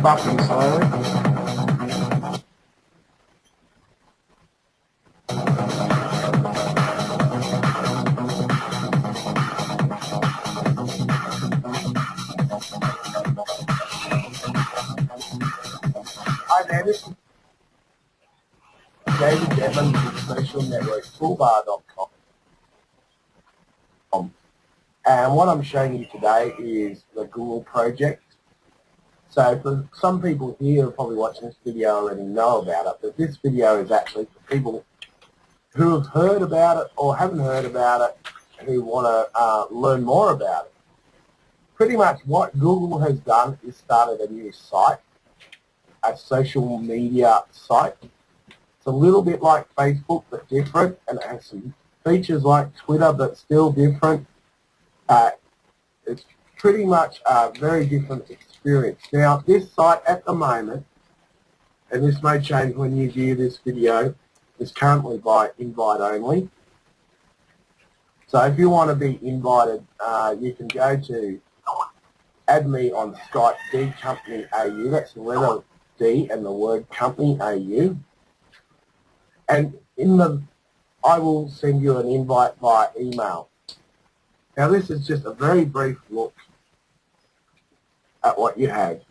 buffing slowly. Hi there, this is David Dettmann from Social Network Toolbar.com. And what I'm showing you today is the Google project. So for some people here who are probably watching this video already know about it, but this video is actually for people who have heard about it or haven't heard about it, who want to learn more about it. Pretty much what Google has done is started a new site, a social media site. It's a little bit like Facebook but different, and it has some features like Twitter but still different. It's pretty much a very different experience. Now, this site at the moment, and this may change when you view this video, is currently by invite only. So if you want to be invited, you can go to add me on Skype, D Company AU, that's the letter D and the word Company AU. And I will send you an invite via email. Now this is just a very brief look at what you have.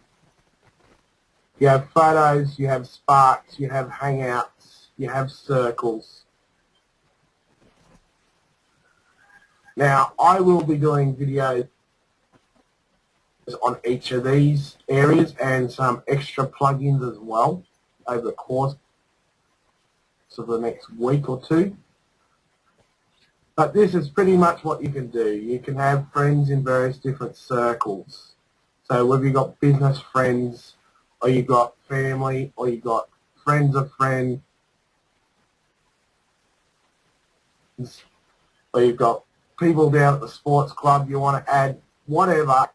You have photos, you have sparks, you have hangouts, you have circles. Now I will be doing videos on each of these areas and some extra plugins as well over the course of the next week or two. But this is pretty much what you can do. You can have friends in various different circles. So whether you've got business friends, or you've got family, or you've got friends of friends, or you've got people down at the sports club you want to add, whatever,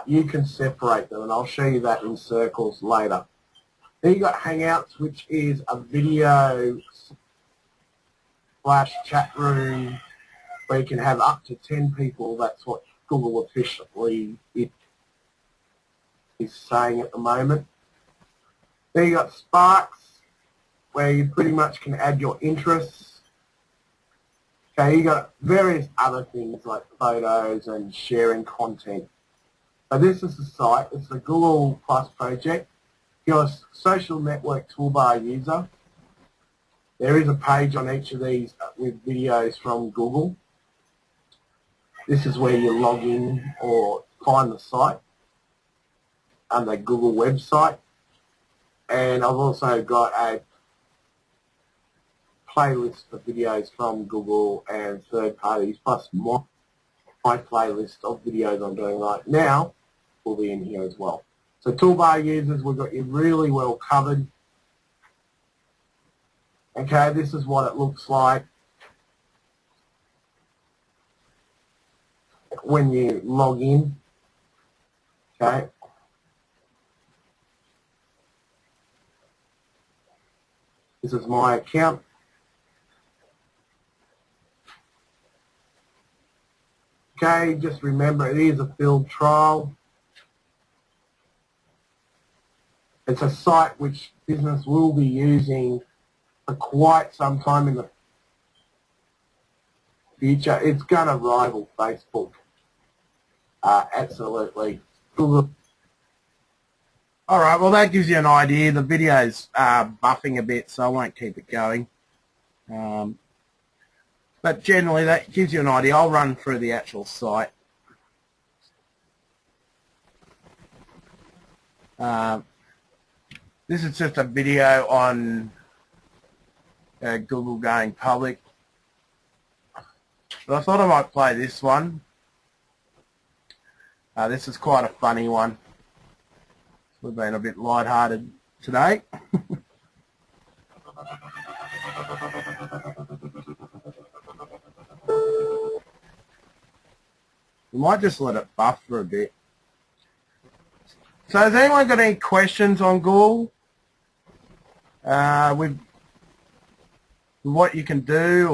you can separate them, and I'll show you that in circles later. Then you've got Hangouts, which is a video / chat room where you can have up to 10 people. That's what Google officially is saying at the moment. Then you got Sparks, where you pretty much can add your interests. Okay, you got various other things like photos and sharing content. So this is the site. It's the Google Plus project. If you're a social network toolbar user, there is a page on each of these with videos from Google. This is where you log in or find the site under Google website. And I've also got a playlist of videos from Google and third parties, plus my playlist of videos I'm doing right now will be in here as well. So toolbar users, we've got you really well covered. Okay, this is what it looks like when you log in. Okay. This is my account. Okay, just remember it is a field trial. It's a site which business will be using for quite some time in the future. It's going to rival Facebook. Absolutely. Google. All right, well that gives you an idea. The video's buffing a bit, so I won't keep it going. But generally that gives you an idea. I'll run through the actual site. This is just a video on Google going public. But I thought I might play this one. This is quite a funny one. We've been a bit light-hearted today. We might just let it buff for a bit. So has anyone got any questions on Google? With what you can do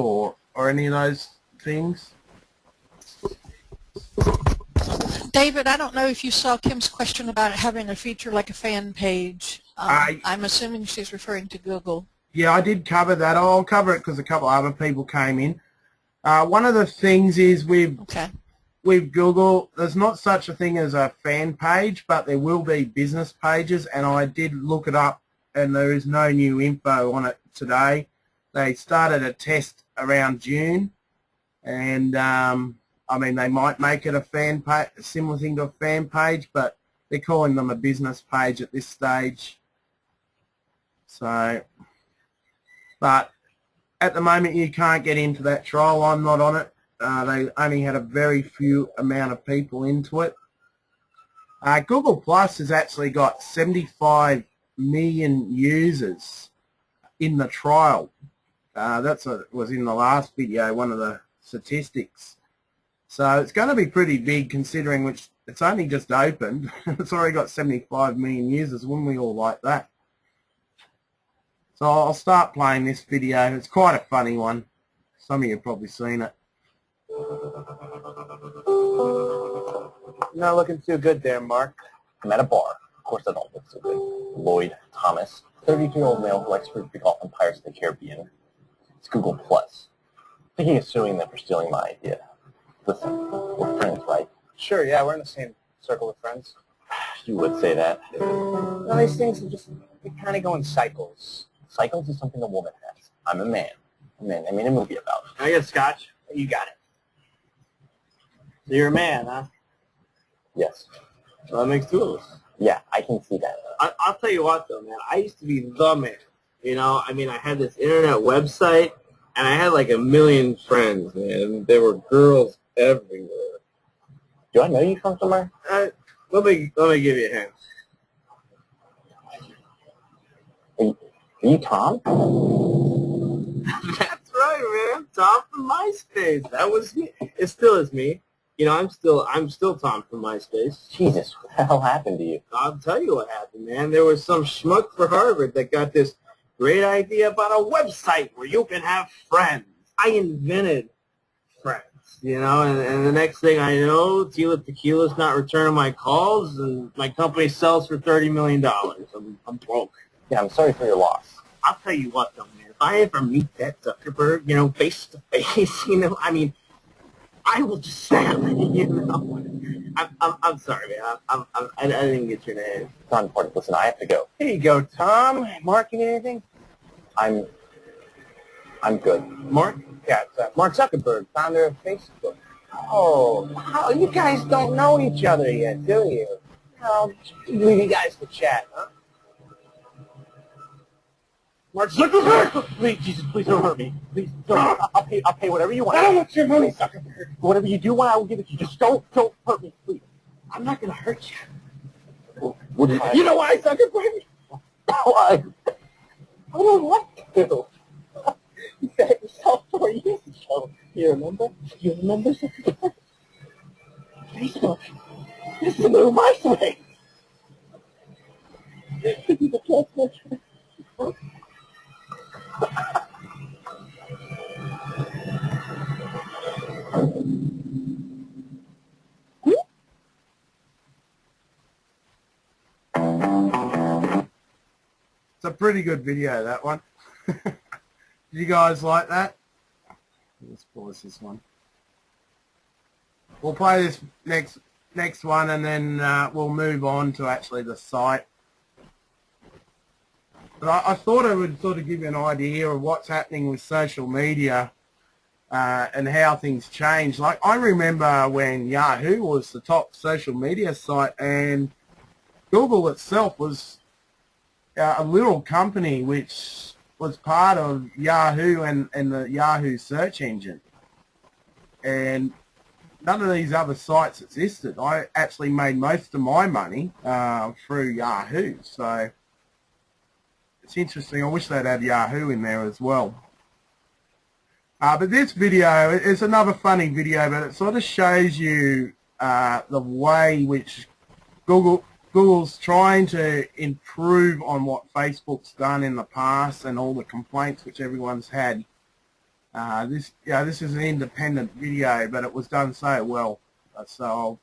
or any of those things? David, I don't know if you saw Kim's question about having a feature like a fan page. I'm assuming she's referring to Google. Yeah, I did cover that. I'll cover it because a couple other people came in. One of the things is with Google, there's not such a thing as a fan page, but there will be business pages, and I did look it up, and there is no new info on it today. They started a test around June, and I mean, they might make it a fan page, a similar thing to a fan page, but they're calling them a business page at this stage. So, but at the moment you can't get into that trial. I'm not on it. They only had a very few amount of people into it. Google Plus has actually got 75 million users in the trial. That's what was in the last video, one of the statistics. So it's going to be pretty big considering which it's only just opened. It's already got 75 million users. Wouldn't we all like that? So I'll start playing this video. It's quite a funny one. Some of you have probably seen it. Not looking too good there, Mark. I'm at a bar. Of course I don't look so good. Lloyd Thomas, 32-year-old male who likes to recall on Pirates of the Caribbean. It's Google Plus. Thinking of suing them for stealing my idea. Listen, we're friends, right? Sure, yeah, we're in the same circle of friends. You would say that. Well, these things are just, they kind of go in cycles. Cycles is something a woman has. I'm a man. I made a movie about it. I get scotch. You got it. So you're a man, huh? Yes. Well, that makes two of us. Yeah, I can see that. I'll tell you what, though, man. I used to be the man. You know, I mean, I had this internet website, and I had like 1 million friends, man. There were girls everywhere. Do I know you from somewhere? Let me give you a hint. Are you Tom? That's right, man. Tom from MySpace. That was me. It still is me. You know, I'm still Tom from MySpace. Jesus, what the hell happened to you? I'll tell you what happened, man. There was some schmuck for Harvard that got this great idea about a website where you can have friends. I invented friends, you know, and the next thing I know, Tila Tequila's not returning my calls, and my company sells for $30 million. I'm broke. Yeah, I'm sorry for your loss. I'll tell you what, though, man. If I ever meet that Zuckerberg, you know, face to face, you know, I mean, I will just say, you know. I'm sorry, man. I didn't get your name. It's not important. Listen, I have to go. Here you go, Tom. Mark, you need anything? I'm good. Mark? Yeah, it's Mark Zuckerberg, founder of Facebook. Oh, wow, you guys don't know each other yet, do you? No, leave you guys to chat, huh? Mark Zuckerberg! Please, Jesus, please don't hurt me. Please, don't. I'll pay whatever you want. I don't want your money, Zuckerberg. Whatever you do want, I will give it to you. Just don't hurt me, please. I'm not going to hurt you. You know why, Zuckerberg? Why? I don't want to. You said it yourself 4 years ago. You remember? You remember, Zuckerberg? Facebook. This is the new MySpace. This is the transfer. It's a pretty good video, that one. Did you guys like that? Let's pause this one. We'll play this next one, and then we'll move on to actually the site. But I thought I would sort of give you an idea of what's happening with social media and how things change. Like, I remember when Yahoo was the top social media site, and Google itself was a little company which was part of Yahoo and the Yahoo search engine. And none of these other sites existed. I actually made most of my money through Yahoo. So it's interesting. I wish they'd have Yahoo in there as well. But this video is another funny video, but it sort of shows you the way which Google's trying to improve on what Facebook's done in the past and all the complaints which everyone's had. This is an independent video, but it was done so well. So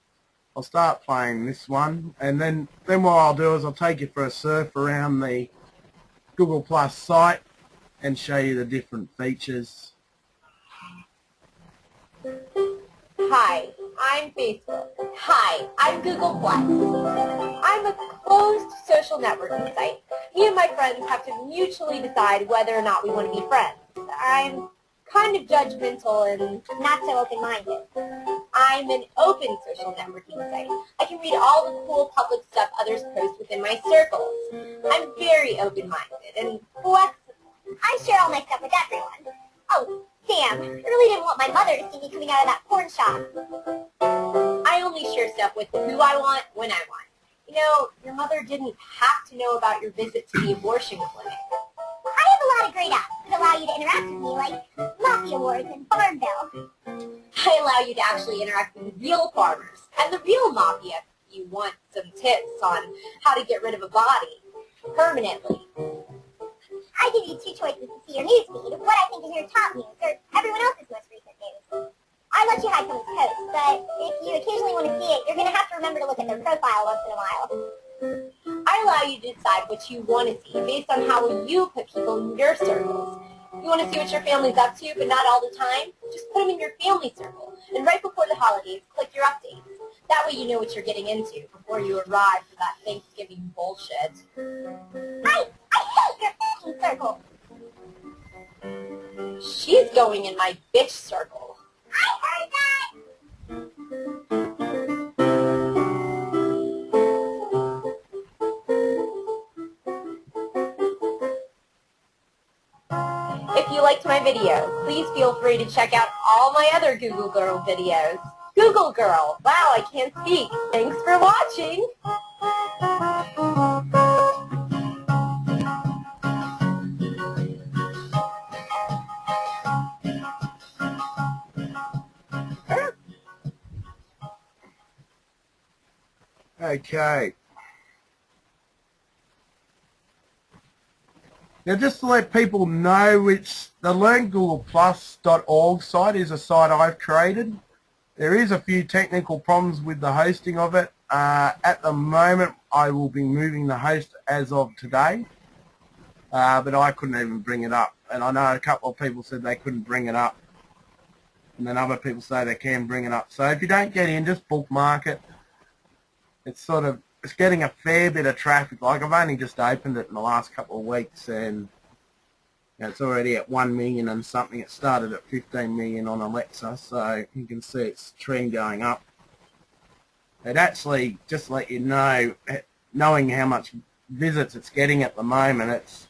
I'll start playing this one, and then what I'll do is I'll take you for a surf around the Google Plus site and show you the different features. Hi, I'm Facebook. Hi, I'm Google Plus. I'm a closed social networking site. Me and my friends have to mutually decide whether or not we want to be friends. I'm kind of judgmental and not so open-minded. I'm an open social networking site. I can read all the cool public stuff others post within my circles. I'm very open-minded and flexible. I share all my stuff with everyone. Oh, damn, I really didn't want my mother to see me coming out of that porn shop. I only share stuff with who I want, when I want. You know, your mother didn't have to know about your visit to the abortion clinic. I have a lot of great apps that allow you to interact with me, like Mafia Wars and Farmville. I allow you to actually interact with real farmers and the real mafia if you want some tips on how to get rid of a body permanently. I give you two choices to see your news feed, what I think is your top news, or everyone else's most recent news. I let you hide someone's post, but if you occasionally want to see it, you're going to have to remember to look at their profile once in a while. I allow you to decide what you want to see based on how you put people in your circles. If you want to see what your family's up to, but not all the time, just put them in your family circle. And right before the holidays, click your updates. That way you know what you're getting into before you arrive for that Thanksgiving bullshit. I hate your f***ing circle. She's going in my bitch circle. I heard that! If you liked my video, please feel free to check out all my other Google Girl videos. Google Girl! Wow, I can't speak. Thanks for watching! Okay. Now, just to let people know, which the learngoogleplus.org site is a site I've created. There is a few technical problems with the hosting of it. At the moment, I will be moving the host as of today, but I couldn't even bring it up. And I know a couple of people said they couldn't bring it up, and then other people say they can bring it up. So if you don't get in, just bookmark it. It's getting a fair bit of traffic. Like, I've only just opened it in the last couple of weeks, and it's already at 1 million and something. It started at 15 million on Alexa, so you can see it's trend going up. It actually, just to let you know, knowing how much visits it's getting at the moment, it's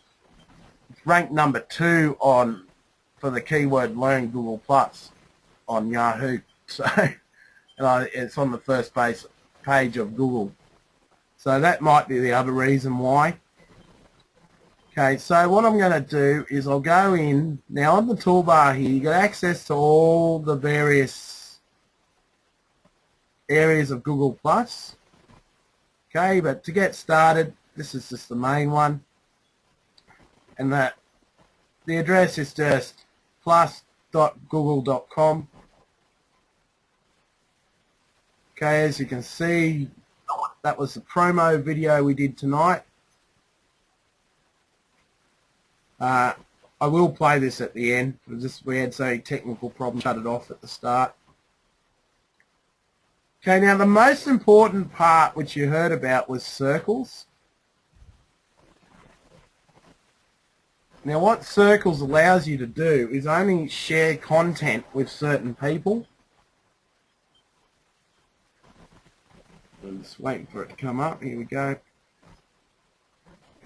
ranked number 2 for the keyword Learn Google Plus on Yahoo. So it's on the first page of Google. So that might be the other reason why. Okay, so what I'm going to do is I'll go in. Now on the toolbar here, you get access to all the various areas of Google Plus. Okay, but to get started, this is just the main one. And the address is just plus.google.com. Okay, as you can see, that was the promo video we did tonight. I will play this at the end. We had so technical problem, shut it off at the start. Okay, now the most important part which you heard about was circles. Now what circles allows you to do is only share content with certain people. I'm just waiting for it to come up. Here we go.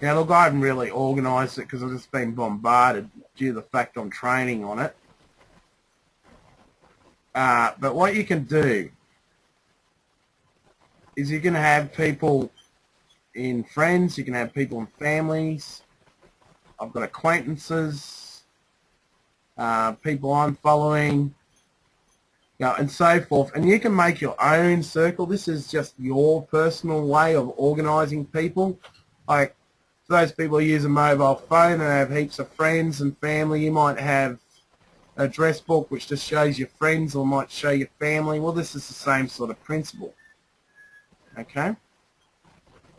Now look, I haven't really organised it because I've just been bombarded due to the fact I'm training on it. But what you can do is you can have people in friends, you can have people in families. I've got acquaintances, people I'm following, and so forth. And you can make your own circle. This is just your personal way of organising people. Like, for those people who use a mobile phone and have heaps of friends and family, you might have an address book which just shows your friends or might show your family. Well, this is the same sort of principle. Okay?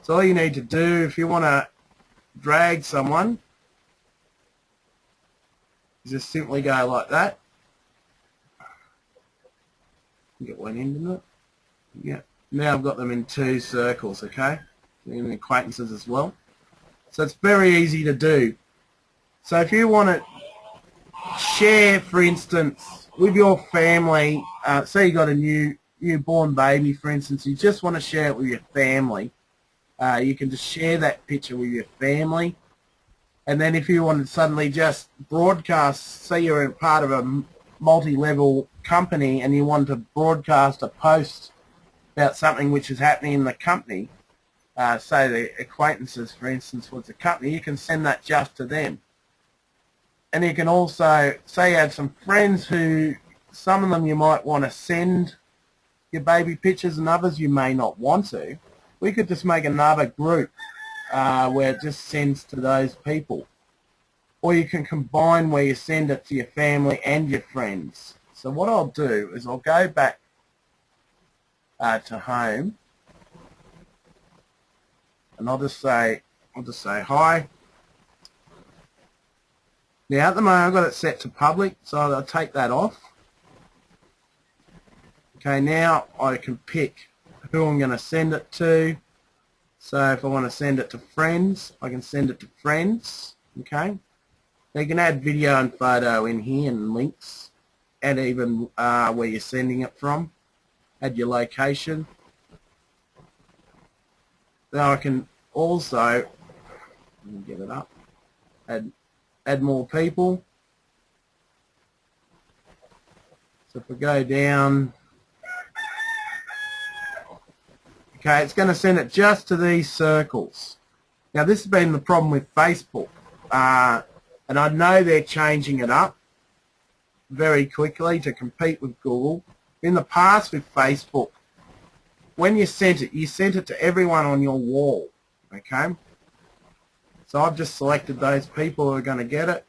So all you need to do if you want to drag someone is just simply go like that. Get one in, didn't it? Yeah. Now I've got them in 2 circles, okay? And acquaintances as well. So it's very easy to do. So if you want to share, for instance, with your family, say you got a newborn baby, for instance, you just want to share it with your family, you can just share that picture with your family. And then if you want to suddenly just broadcast, say you're in part of a multi-level company and you want to broadcast a post about something which is happening in the company, say the acquaintances, for instance, with the company, you can send that just to them. And you can also, say you have some friends who, some of them you might want to send your baby pictures and others you may not want to. We could just make another group where it just sends to those people. Or you can combine where you send it to your family and your friends. So what I'll do is I'll go back to home, and I'll just say hi. Now at the moment I've got it set to public, so I'll take that off. Okay, now I can pick who I'm going to send it to. So if I want to send it to friends, I can send it to friends. Okay. Now you can add video and photo in here and links, and even where you're sending it from. Add your location. Now I can also, let me get it up, add more people. So if we go down, okay, it's going to send it just to these circles. Now this has been the problem with Facebook, and I know they're changing it up very quickly to compete with Google. In the past with Facebook, when you sent it to everyone on your wall, okay? So I've just selected those people who are going to get it.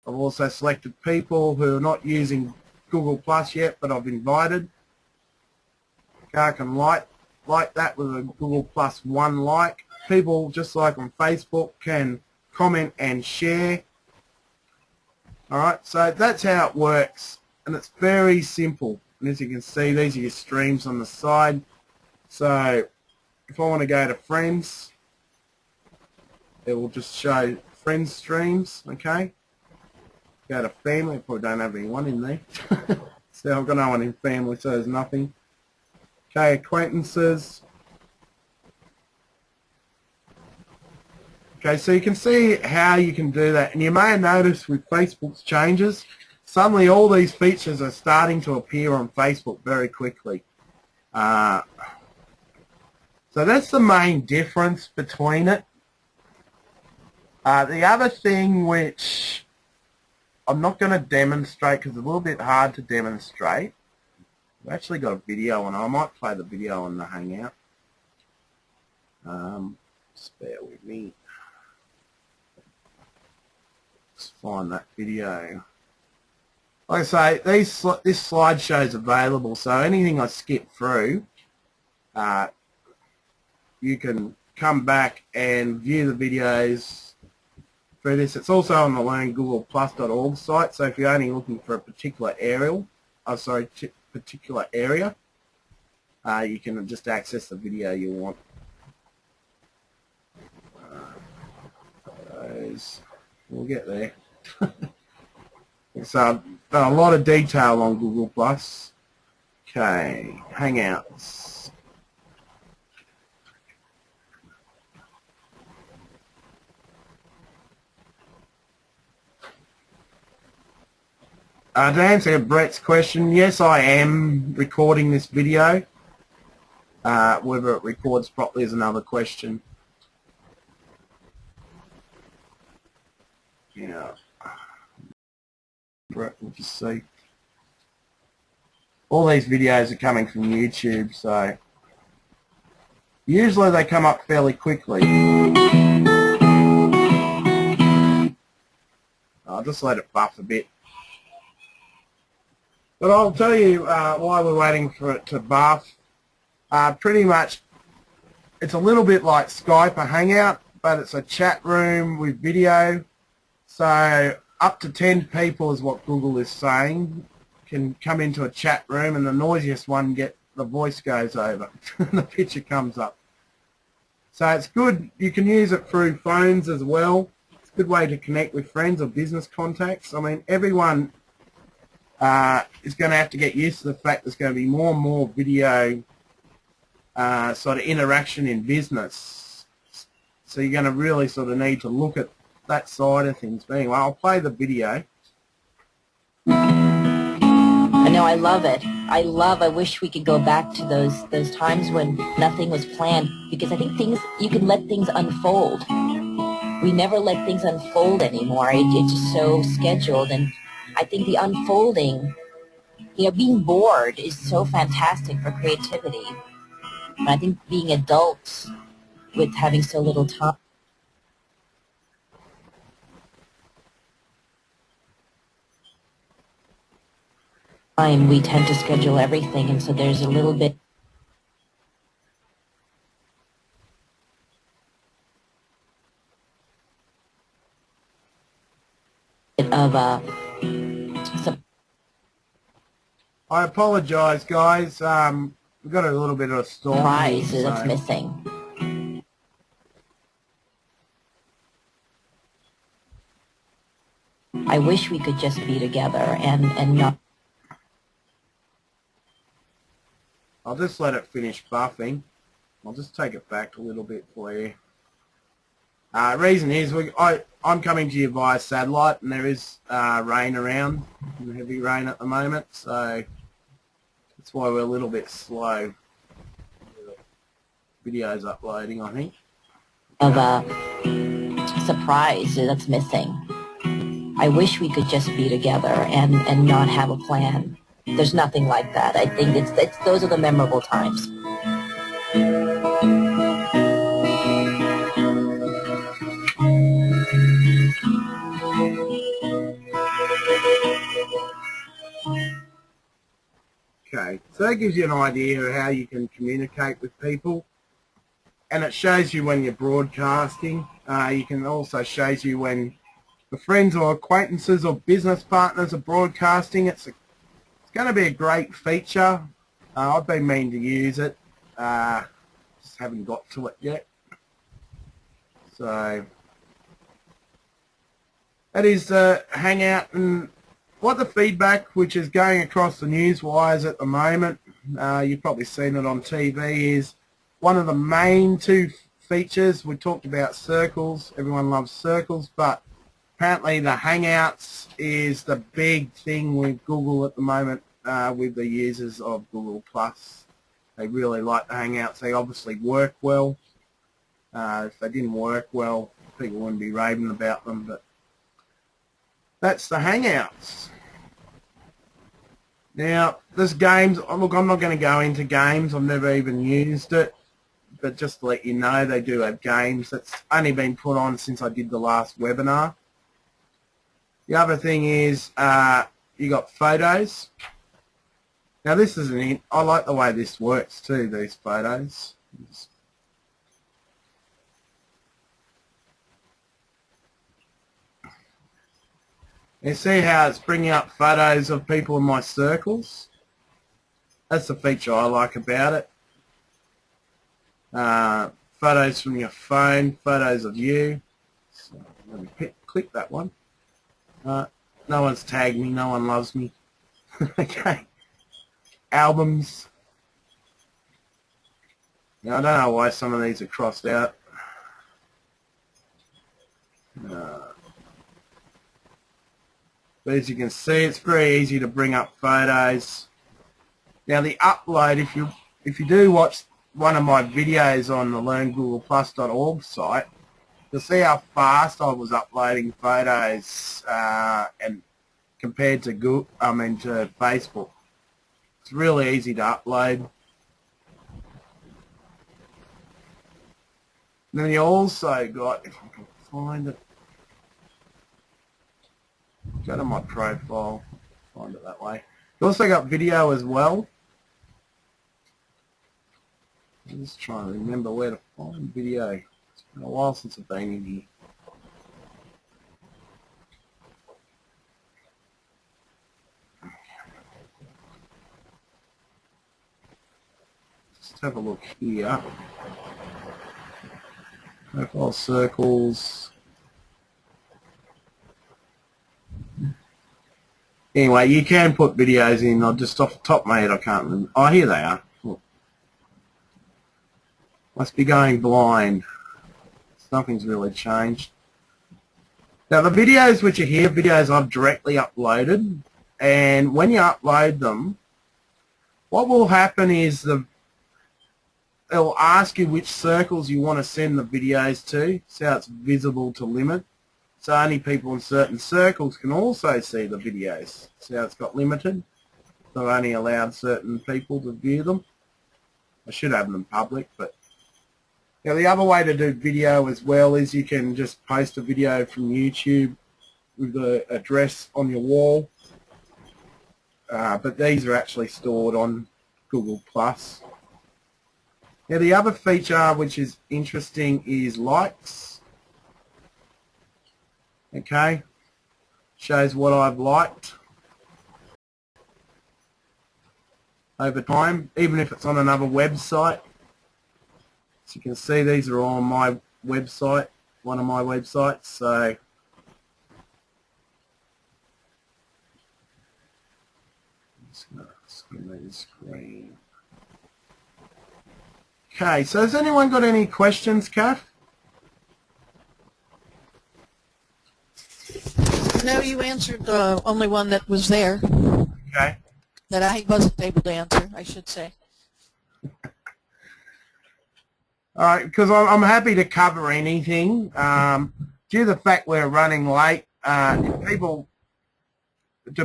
I've also selected people who are not using Google Plus yet, but I've invited. Okay, I can like that with a Google Plus 1 like. People, just like on Facebook, can comment and share. Alright, so that's how it works, and it's very simple. And as you can see, these are your streams on the side. So if I want to go to friends, it will just show friends streams, okay? Go to family, I probably don't have anyone in there. So I've got no one in family, so there's nothing. Okay, acquaintances. Okay, so you can see how you can do that. And you may have noticed with Facebook's changes, suddenly all these features are starting to appear on Facebook very quickly. So that's the main difference between it. The other thing which I'm not going to demonstrate because it's a little bit hard to demonstrate. I've actually got a video on it. I might play the video on the Hangout. Just bear with me. Let's find that video. Like I say, this slideshow is available, so anything I skip through, you can come back and view the videos through this. It's also on the learngoogleplus.org site, so if you're only looking for a particular particular area, you can just access the video you want. We'll get there. So I've done a lot of detail on Google Plus. Okay, Hangouts. To answer Brett's question, yes, I am recording this video. Whether it records properly is another question. Yeah. Brett, we'll just see. All these videos are coming from YouTube, so usually they come up fairly quickly. I'll just let it buff a bit. But I'll tell you why we're waiting for it to buff. Pretty much it's a little bit like Skype or Hangout, but it's a chat room with video. So up to 10 people is what Google is saying can come into a chat room, and the noisiest one the voice goes over and the picture comes up. So it's good. You can use it through phones as well. It's a good way to connect with friends or business contacts. I mean, everyone is going to have to get used to the fact there's going to be more and more video sort of interaction in business. So you're going to really sort of need to look at that side of things. But anyway, I'll play the video. I know, I love it. I wish we could go back to those times when nothing was planned, because I think you can let things unfold. We never let things unfold anymore. It's just so scheduled, and I think the unfolding, being bored is so fantastic for creativity. And I think being adults with having so little time, we tend to schedule everything, and so there's a little bit of I apologise, guys. We've got a little bit of a storm surprise here, that's missing. I wish we could just be together and not. I'll just let it finish buffing. I'll just take it back a little bit for you. Reason is I'm coming to you via satellite, and there is rain around, heavy rain at the moment, so that's why we're a little bit slow. Video's uploading, I think. Of a surprise that's missing. I wish we could just be together and not have a plan. There's nothing like that. I think those are the memorable times. Okay, so that gives you an idea of how you can communicate with people, and it shows you when you're broadcasting. You can also shows you when the friends or acquaintances or business partners are broadcasting. It's going to be a great feature. I've been meaning to use it, just haven't got to it yet. So that is the Hangout, and what the feedback which is going across the news wires at the moment, you've probably seen it on TV, is one of the main two features. We talked about circles. Everyone loves circles, but apparently the Hangouts is the big thing with Google at the moment, with the users of Google+. They really like the Hangouts. They obviously work well. If they didn't work well, people wouldn't be raving about them, but that's the Hangouts. Now, there's games. Look, I'm not going to go into games. I've never even used it. But just to let you know, they do have games. That's only been put on since I did the last webinar. The other thing is you got photos. Now, this is I like the way this works too, these photos. You see how it's bringing up photos of people in my circles? That's the feature I like about it. Photos from your phone, photos of you. So let me click that one. No one's tagged me, no one loves me. Okay. Albums. Now, I don't know why some of these are crossed out. But as you can see, it's very easy to bring up photos. Now the upload, if you do watch one of my videos on the learngoogleplus.org site, you'll see how fast I was uploading photos and compared to to Facebook. It's really easy to upload. And then you also got, if I can find it, go to my profile, find it that way. You also got video as well. I'm just trying to remember where to find video. It's been a while since I've been in here. Let's have a look here. Profile circles. Anyway, you can put videos in. I'll just off the top of my head, I can't remember. Oh, here they are. Look. Must be going blind. Nothing's really changed. Now, the videos which are here, videos I've directly uploaded, and when you upload them, what will happen is it'll ask you which circles you want to send the videos to, so it's visible to limit. So only people in certain circles can also see the videos. See how it's got limited? So only allowed certain people to view them. I should have them public, but now the other way to do video as well is you can just post a video from YouTube with the address on your wall. But these are actually stored on Google+. Now the other feature which is interesting is likes. Okay, shows what I've liked over time, even if it's on another website. As you can see, these are all on my website, one of my websites. So just going to skim the screen. Okay, so has anyone got any questions, Kath? No, you answered the only one that was there. Okay. That I wasn't able to answer, I should say. All right, because I'm happy to cover anything. Due to the fact we're running late, do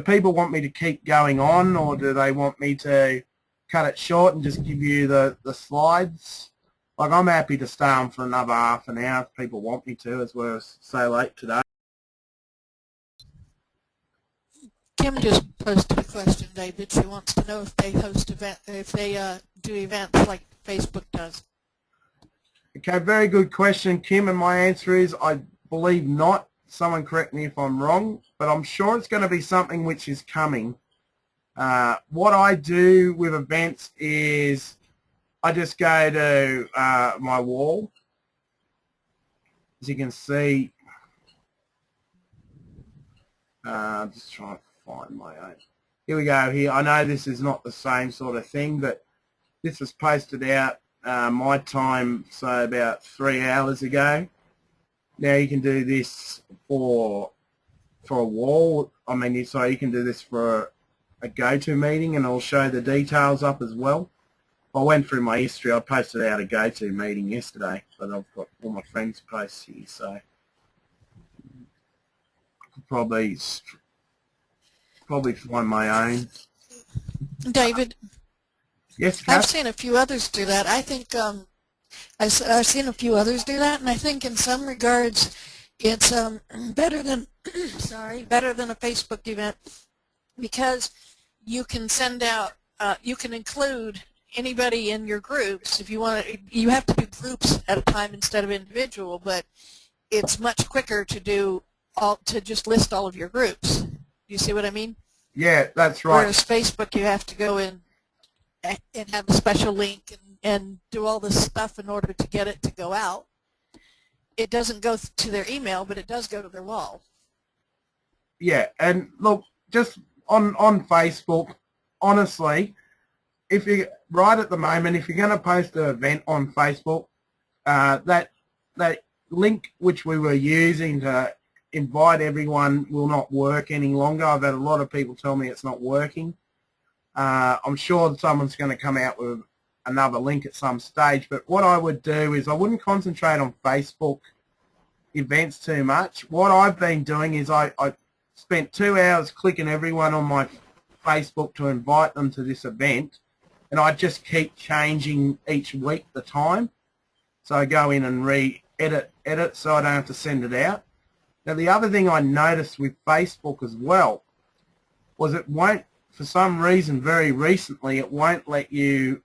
people want me to keep going on, or do they want me to cut it short and just give you the slides? Like, I'm happy to stay on for another half an hour if people want me to, as we're so late today. Kim just posted a question, David. She wants to know if they host do events like Facebook does. Okay, very good question, Kim, and my answer is I believe not. Someone correct me if I'm wrong, but I'm sure it's going to be something which is coming. What I do with events is I just go to my wall. As you can see, just trying to find my own. Here we go. Here, I know this is not the same sort of thing, but this was posted out my time, so about 3 hours ago. Now you can do this for a wall. I mean, so you can do this for a go-to meeting, and I'll show the details up as well. I went through my history. I posted out a go-to meeting yesterday, but I've got all my friends' posts here, so I could probably find my own. David? Yes, Kath? I've seen a few others do that. I think I've seen a few others do that, and I think in some regards it's better than better than a Facebook event, because you can send out you can include anybody in your groups if you want to. You have to do groups at a time instead of individual, but it's much quicker to just list all of your groups. Do you see what I mean? Yeah, that's right. Whereas Facebook, you have to go in and have a special link and do all this stuff in order to get it to go out. It doesn't go to their email, but it does go to their wall. Yeah, and look, just on Facebook, honestly, if you right at the moment, if you're going to post an event on Facebook, that link which we were using to invite everyone will not work any longer. I've had a lot of people tell me it's not working. I'm sure someone's going to come out with another link at some stage, but what I would do is I wouldn't concentrate on Facebook events too much. What I've been doing is I spent 2 hours clicking everyone on my Facebook to invite them to this event, and I just keep changing each week the time. So I go in and edit so I don't have to send it out. Now the other thing I noticed with Facebook as well was it won't, for some reason very recently, it won't let you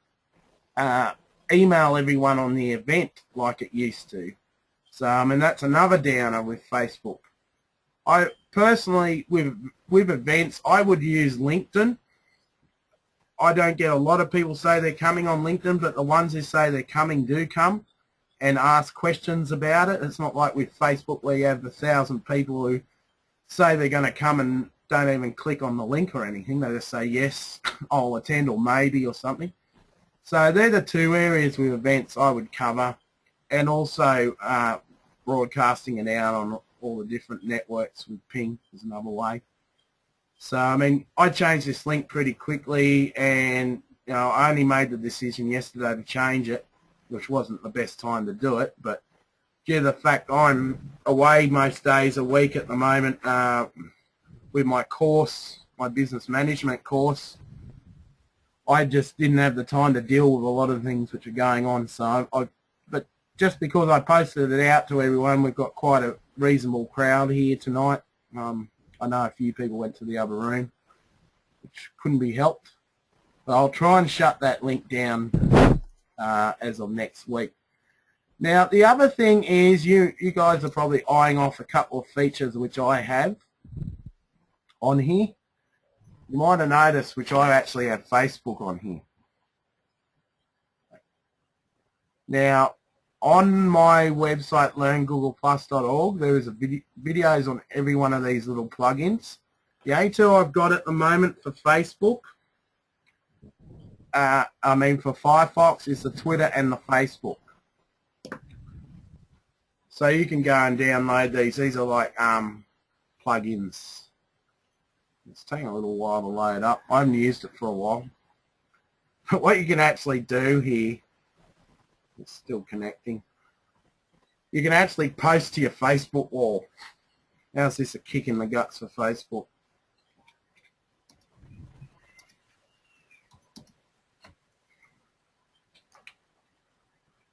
email everyone on the event like it used to. So, I mean, that's another downer with Facebook. I personally, with events, I would use LinkedIn. I don't get a lot of people say they're coming on LinkedIn, but the ones who say they're coming do come and ask questions about it. It's not like with Facebook where you have 1,000 people who say they're going to come and don't even click on the link or anything. They just say, yes, I'll attend, or maybe, or something. So they're the two areas with events I would cover, and also broadcasting it out on all the different networks with Ping is another way. So, I mean, I changed this link pretty quickly, and, you know, I only made the decision yesterday to change it, which wasn't the best time to do it, but due to the fact I'm away most days a week at the moment with my course, my business management course, I just didn't have the time to deal with a lot of things which are going on. So, but just because I posted it out to everyone, we've got quite a reasonable crowd here tonight. I know a few people went to the other room, which couldn't be helped. But I'll try and shut that link down as of next week. Now, the other thing is you guys are probably eyeing off a couple of features which I have on here. You might have noticed which I actually have Facebook on here. Now, on my website, learngoogleplus.org, there is videos on every one of these little plugins. The only two I've got at the moment for Facebook, for Firefox, is the Twitter and the Facebook. So you can go and download these. These are like plugins. It's taking a little while to load up. I haven't used it for a while. But what you can actually do here, it's still connecting. You can actually post to your Facebook wall. How's this a kick in the guts for Facebook?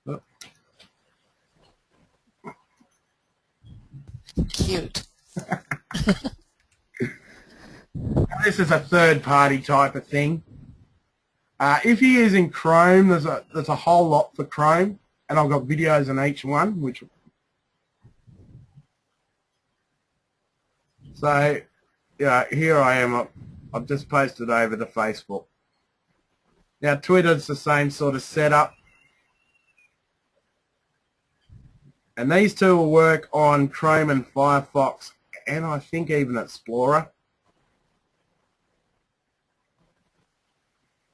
Oh. Cute. This is a third-party type of thing. If you're using Chrome, there's a whole lot for Chrome, and I've got videos on each one. So, yeah, here I am. I've just posted over to Facebook. Now, Twitter's the same sort of setup, and these two will work on Chrome and Firefox, and I think even Explorer.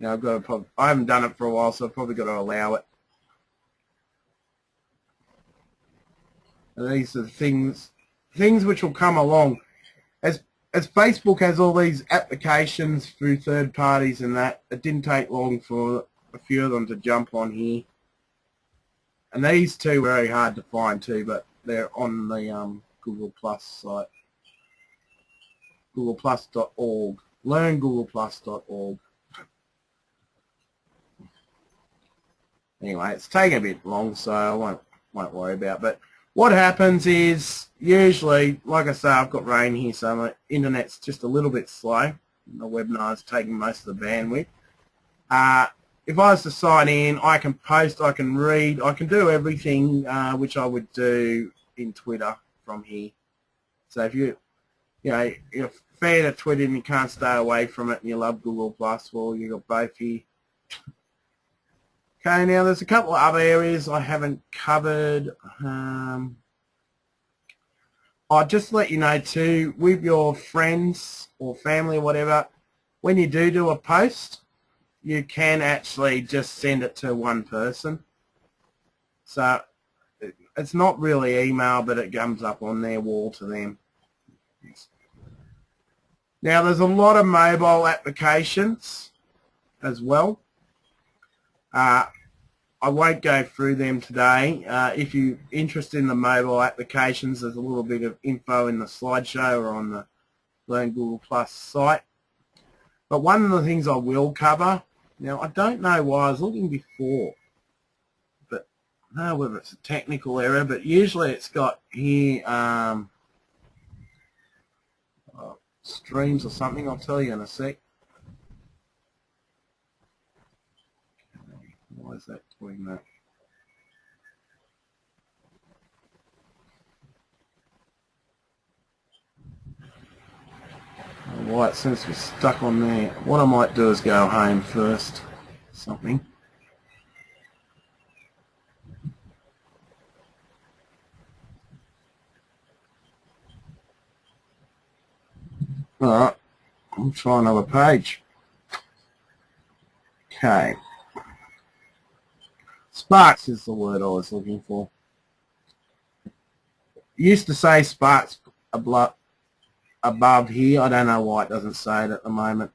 Now I haven't done it for a while, so I've probably got to allow it. And these are things which will come along. As Facebook has all these applications through third parties and that, it didn't take long for a few of them to jump on here. And these two are very hard to find too, but they're on the Google Plus site. googleplus.org. learngoogleplus.org. Anyway, it's taking a bit long, so I won't worry about it. But what happens is, usually, like I say, I've got rain here, so my internet's just a little bit slow. The webinar's taking most of the bandwidth. If I was to sign in, I can post, I can read, I can do everything which I would do in Twitter from here. So if you're a fan of Twitter and you can't stay away from it and you love Google+, well, you've got both here. Okay, now there's a couple of other areas I haven't covered. I'll just let you know too, with your friends or family or whatever, when you do a post, you can actually just send it to one person. So it's not really email, but it comes up on their wall to them. Now there's a lot of mobile applications as well. I won't go through them today. If you're interested in the mobile applications, there's a little bit of info in the slideshow or on the Learn Google Plus site. But one of the things I will cover, now I don't know why, I was looking before, but I don't know whether it's a technical error, but usually it's got here streams or something. I'll tell you in a sec. Why is that doing No. Alright, since we're stuck on there, what I might do is go home first. Something. Alright, I'll try another page. Okay. Sparks is the word I was looking for. Used to say Sparks above here. I don't know why it doesn't say it at the moment.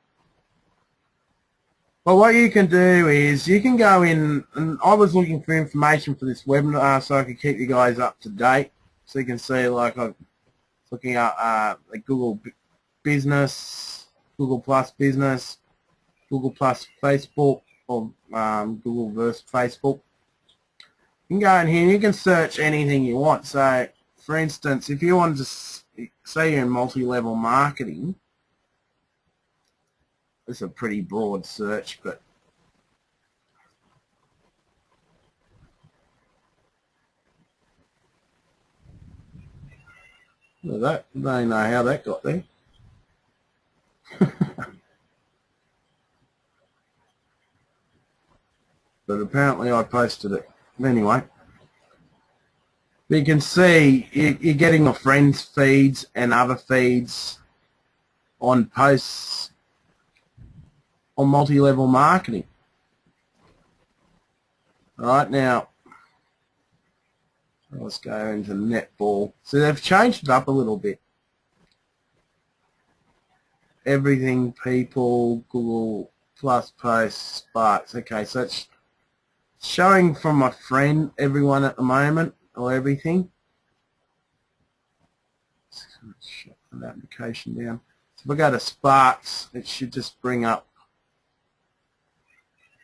But what you can do is you can go in, and I was looking for information for this webinar so I could keep you guys up to date. So you can see, like, I'm looking at like Google Business, Google Plus Business, Google Plus Facebook, or Google versus Facebook. You can go in here and you can search anything you want. So, for instance, if you wanted to say you're in multi-level marketing, it's a pretty broad search, but I don't know how that got there. But apparently I posted it. Anyway, you can see you're getting your friends' feeds and other feeds on posts on multi-level marketing. Right now, let's go into netball. So they've changed it up a little bit. Everything, people, Google Plus posts, Sparks. Okay, so it's showing from my friend, everyone at the moment, or everything. Let's shut that application down. So if I go to Sparks, it should just bring up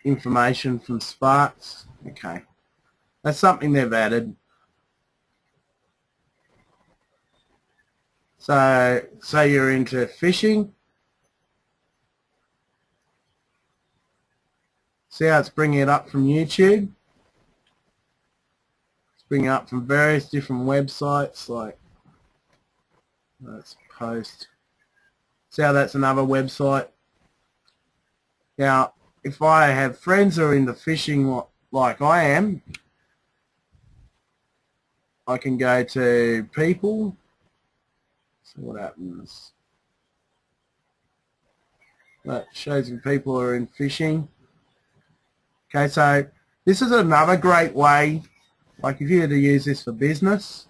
information from Sparks. Okay, that's something they've added. So you're into fishing. See how it's bringing it up from YouTube? It's bringing it up from various different websites, like, let's post. See how that's another website? Now, if I have friends who are into fishing like I am, I can go to people. So what happens? That shows you people who are in fishing. Okay, so this is another great way, like if you were to use this for business,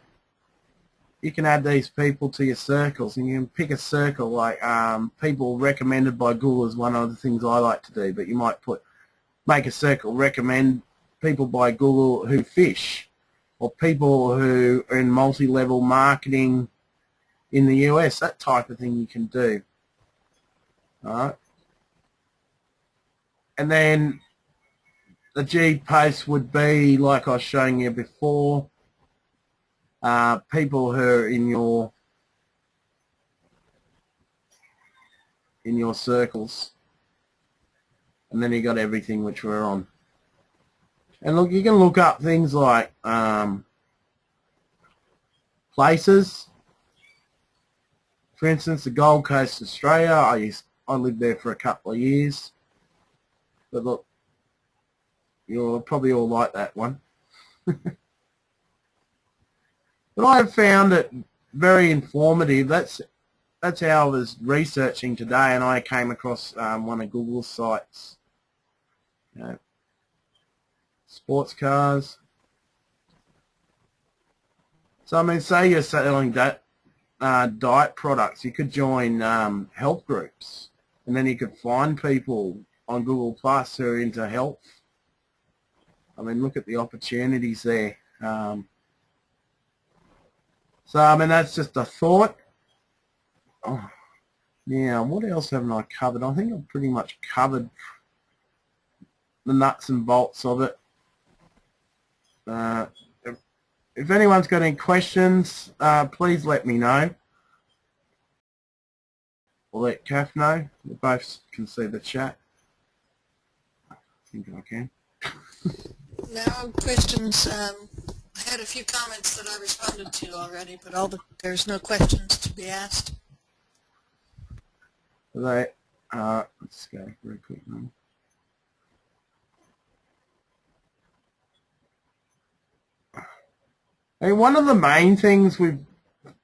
you can add these people to your circles, and you can pick a circle like people recommended by Google is one of the things I like to do, but you might make a circle, recommend people by Google who fish, or people who are in multi-level marketing in the US, that type of thing you can do. All right. And then the G post would be, like I was showing you before, people who are in your circles, and then you got everything which we're on. And look, you can look up things like places. For instance, the Gold Coast, Australia. I lived there for a couple of years. But look, you'll probably all like that one. But I have found it very informative. That's how I was researching today, and I came across one of Google's sites. You know, sports cars. So I mean, say you're selling diet products, you could join health groups, and then you could find people on Google Plus who are into health. I mean, look at the opportunities there. So I mean, that's just a thought. Oh, yeah, what else haven't I covered? I think I've pretty much covered the nuts and bolts of it. If anyone's got any questions, please let me know. Or let Kath know. We both can see the chat. I think I can. Now questions. I had a few comments that I responded to already, but there's no questions to be asked. Let's go very quick now. And one of the main things with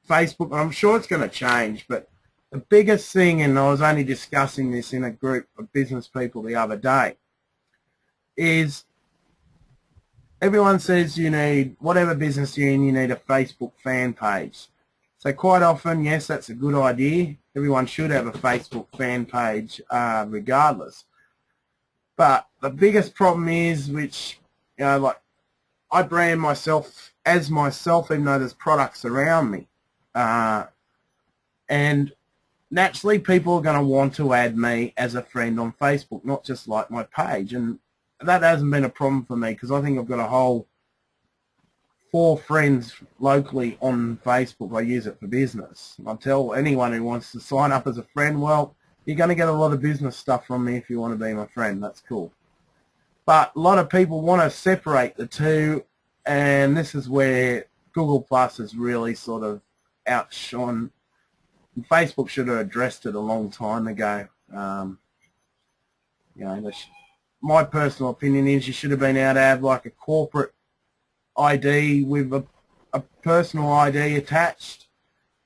Facebook, I'm sure it's going to change, but the biggest thing, and I was only discussing this in a group of business people the other day, is everyone says you need, whatever business you're in, you need a Facebook fan page. So quite often, yes, that's a good idea. Everyone should have a Facebook fan page regardless. But the biggest problem is, which, you know, like I brand myself as myself even though there's products around me. And naturally people are going to want to add me as a friend on Facebook, not just like my page. And that hasn't been a problem for me because I think I've got a whole 4 friends locally on Facebook. I use it for business. I tell anyone who wants to sign up as a friend, well, you're going to get a lot of business stuff from me if you want to be my friend. That's cool. But a lot of people want to separate the two, and this is where Google Plus has really sort of outshone. Facebook should have addressed it a long time ago. You know, my personal opinion is you should have been able to have like a corporate ID with a personal ID attached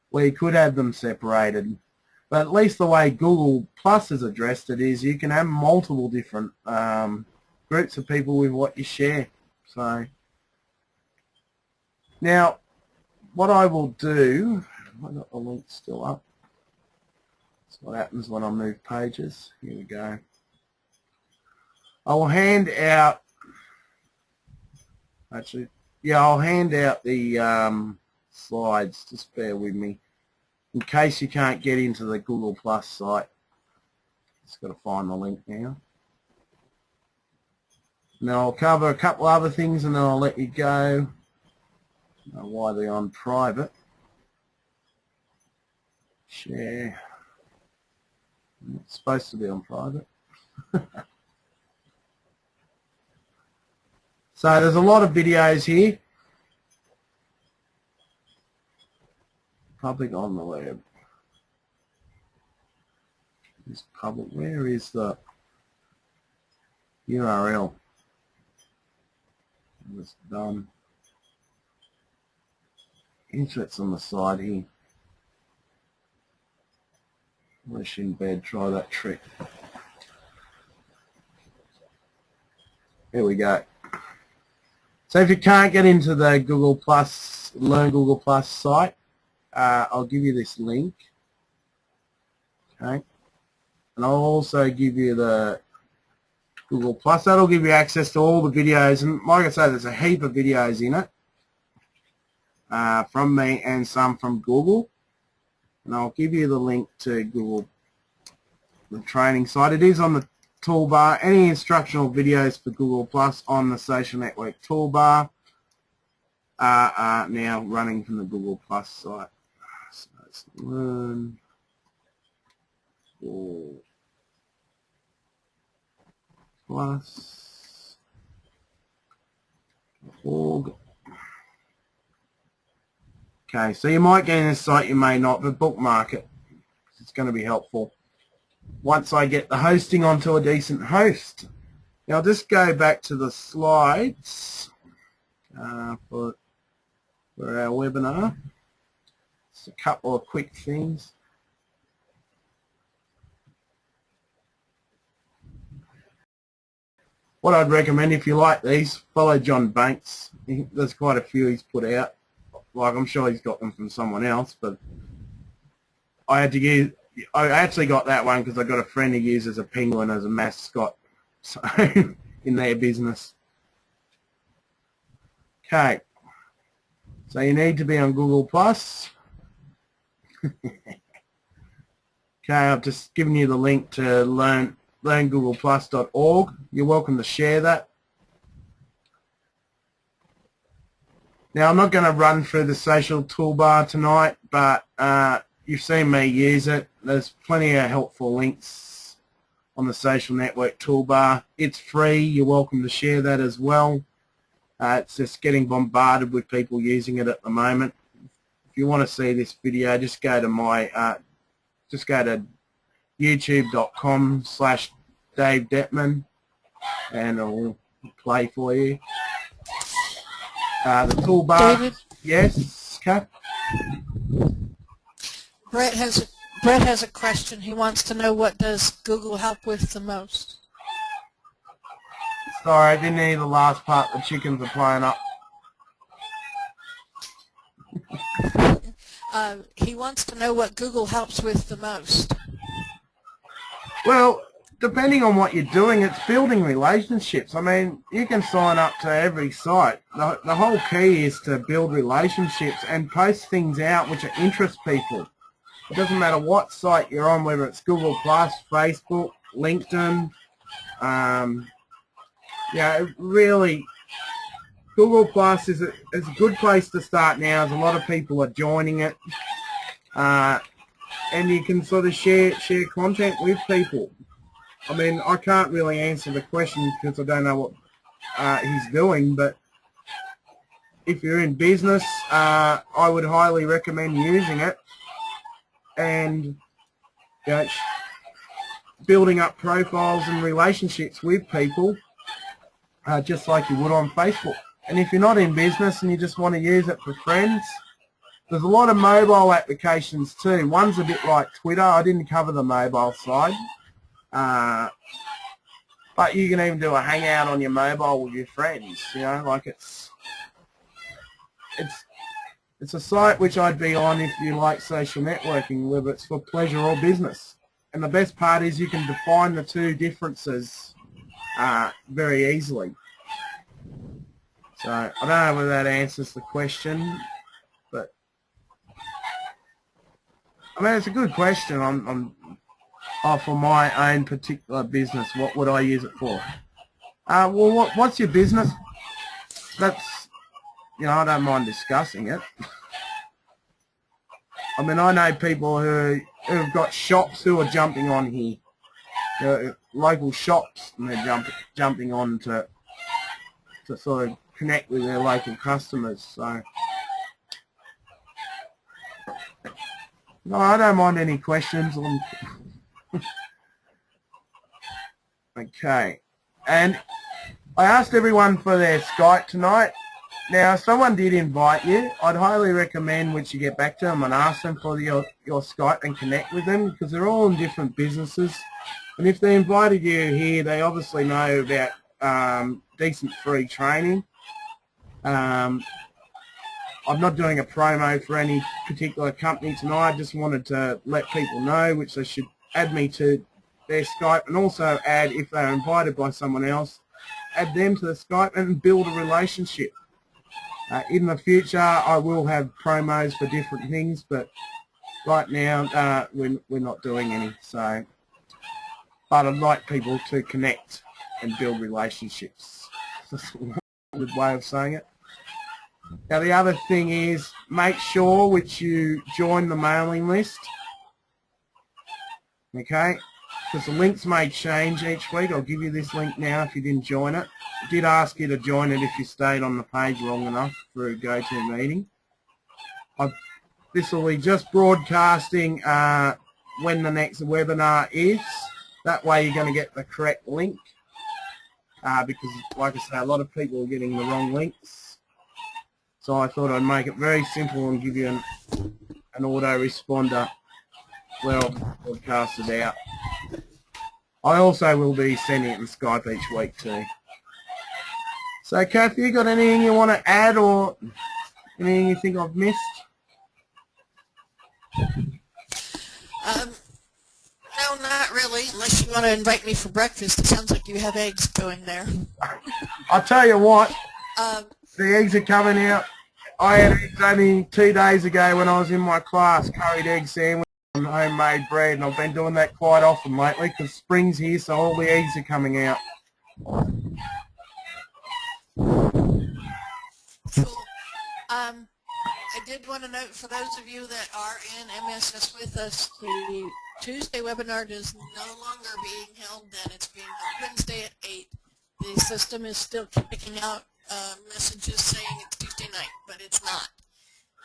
where you could have them separated. But at least the way Google Plus has addressed it is you can have multiple different groups of people with what you share. So now what I will do, have I got the link still up? That's what happens when I move pages. Here we go. I will hand out, actually, yeah, I'll hand out the slides. Just bear with me. In case you can't get into the Google Plus site, just got to find the link now. Now I'll cover a couple other things and then I'll let you go. I don't know why they're on private. Share. It's supposed to be on private. So there's a lot of videos here. Public on the web. Is public. Where is the URL? It's done. Inserts on the side here. Wish in bed, try that trick. Here we go. So if you can't get into the Google Plus, Learn Google Plus site, I'll give you this link. Okay. And I'll also give you the Google Plus. That'll give you access to all the videos. And like I say, there's a heap of videos in it from me and some from Google. And I'll give you the link to Google, the training site. It is on the toolbar. Any instructional videos for Google Plus on the social network toolbar are now running from the Google Plus site. So it's Learn Google Plus.org. Okay, so you might get in this site, you may not, but bookmark it. It's going to be helpful once I get the hosting onto a decent host. Now I'll just go back to the slides for our webinar. Just a couple of quick things. What I'd recommend, if you like these, follow John Banks. There's quite a few he's put out. Like, I'm sure he's got them from someone else, but I actually got that one because I got a friend who uses a penguin as a mascot, so in their business. Okay, so you need to be on Google Plus. Okay, I've just given you the link to learngoogleplus.org. You're welcome to share that. Now, I'm not going to run through the social toolbar tonight, but you've seen me use it. There's plenty of helpful links on the social network toolbar. It's free. You're welcome to share that as well. It's just getting bombarded with people using it at the moment. If you want to see this video, just go to youtube.com/Dave Dettmann and it'll play for you. The toolbar. David? Yes, Kath? Brett has a question. He wants to know, what does Google help with the most? Sorry, I didn't hear the last part. The chickens are playing up. He wants to know what Google helps with the most. Well, depending on what you're doing, it's building relationships. I mean, you can sign up to every site. The whole key is to build relationships and post things out which interest people. It doesn't matter what site you're on, whether it's Google+, Facebook, LinkedIn. Really, Google Plus is a good place to start now, as a lot of people are joining it, and you can sort of share content with people. I mean, I can't really answer the question because I don't know what he's doing, but if you're in business, I would highly recommend using it and building up profiles and relationships with people, just like you would on Facebook. And if you're not in business and you just want to use it for friends, there's a lot of mobile applications too. One's a bit like Twitter. I didn't cover the mobile side. But you can even do a hangout on your mobile with your friends. Like it's a site which I'd be on if you like social networking, whether it's for pleasure or business. And the best part is you can define the two differences very easily. So I don't know whether that answers the question, but I mean, it's a good question. For my own particular business, what would I use it for? Well, what's your business? That's, I don't mind discussing it. I mean, I know people who've got shops who are jumping on here, local shops, and they're jumping on to sort of connect with their local customers. So, no, I don't mind any questions on. Okay, and I asked everyone for their Skype tonight. Now, if someone did invite you, I'd highly recommend once you get back to them and ask them for your Skype and connect with them, because they're all in different businesses. And if they invited you here, they obviously know about decent free training. I'm not doing a promo for any particular company tonight. I just wanted to let people know which they should add me to their Skype, and also add, if they're invited by someone else, add them to the Skype and build a relationship. In the future, I will have promos for different things, but right now we're not doing any. So, but I'd like people to connect and build relationships. That's a good way of saying it. Now, the other thing is, make sure which you join the mailing list. Okay, because the links may change each week. I'll give you this link now if you didn't join it. I did ask you to join it if you stayed on the page long enough for a GoToMeeting. This will be just broadcasting when the next webinar is. That way you're going to get the correct link, because, like I say, a lot of people are getting the wrong links. So I thought I'd make it very simple and give you an autoresponder where I'll broadcast it out. I also will be sending it in Skype each week too. So, Kathy, you got anything you want to add, or anything you think I've missed? No, not really, unless you want to invite me for breakfast. It sounds like you have eggs going there. I'll tell you what, the eggs are coming out. I had eggs only 2 days ago when I was in my class, curried egg sandwich on homemade bread, and I've been doing that quite often lately because spring's here, so all the eggs are coming out. Cool. I did want to note, for those of you that are in MSS with us, the Tuesday webinar is no longer being held then. It's being held Wednesday at 8. The system is still kicking out messages saying it's Tuesday night, but it's not.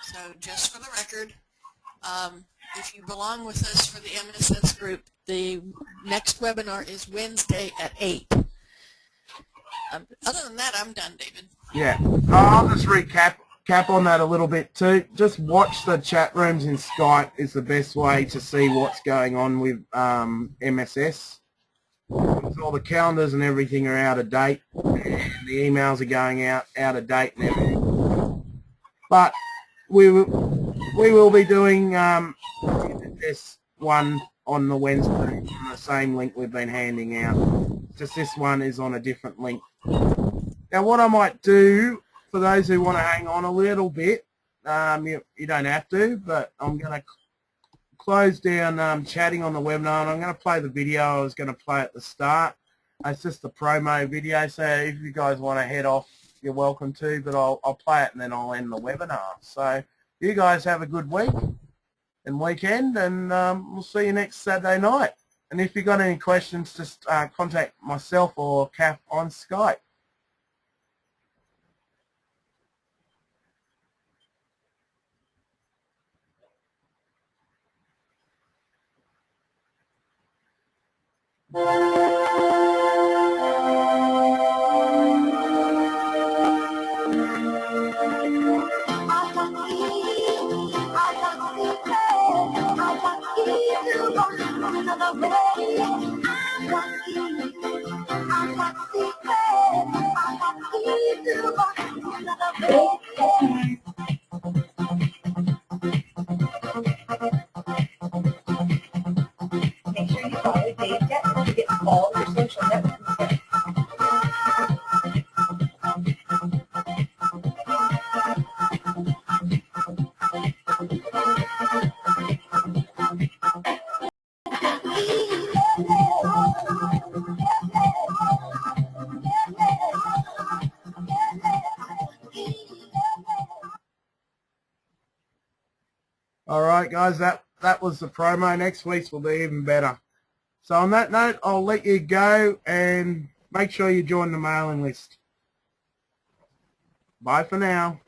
So just for the record, if you belong with us for the MSS group, the next webinar is Wednesday at 8. Other than that, I'm done, David. Yeah. I'll just recap on that a little bit too. Just watch the chat rooms in Skype is the best way to see what's going on with MSS. All the calendars and everything are out of date, and the emails are going out of date and everything. But we will be doing this one on the Wednesday on the same link we've been handing out. Just this one is on a different link. Now what I might do, for those who want to hang on a little bit, you don't have to, but I'm going to close down chatting on the webinar, and I'm going to play the video I was going to play at the start. It's just a promo video, so if you guys want to head off, you're welcome to, but I'll play it and then I'll end the webinar. So you guys have a good week and weekend, and we'll see you next Saturday night. And if you've got any questions, just contact myself or Kath on Skype. Make sure you follow Dave Dettmann to get all your social networking tips. All right, guys, that was the promo. Next week's will be even better. So on that note, I'll let you go and make sure you join the mailing list. Bye for now.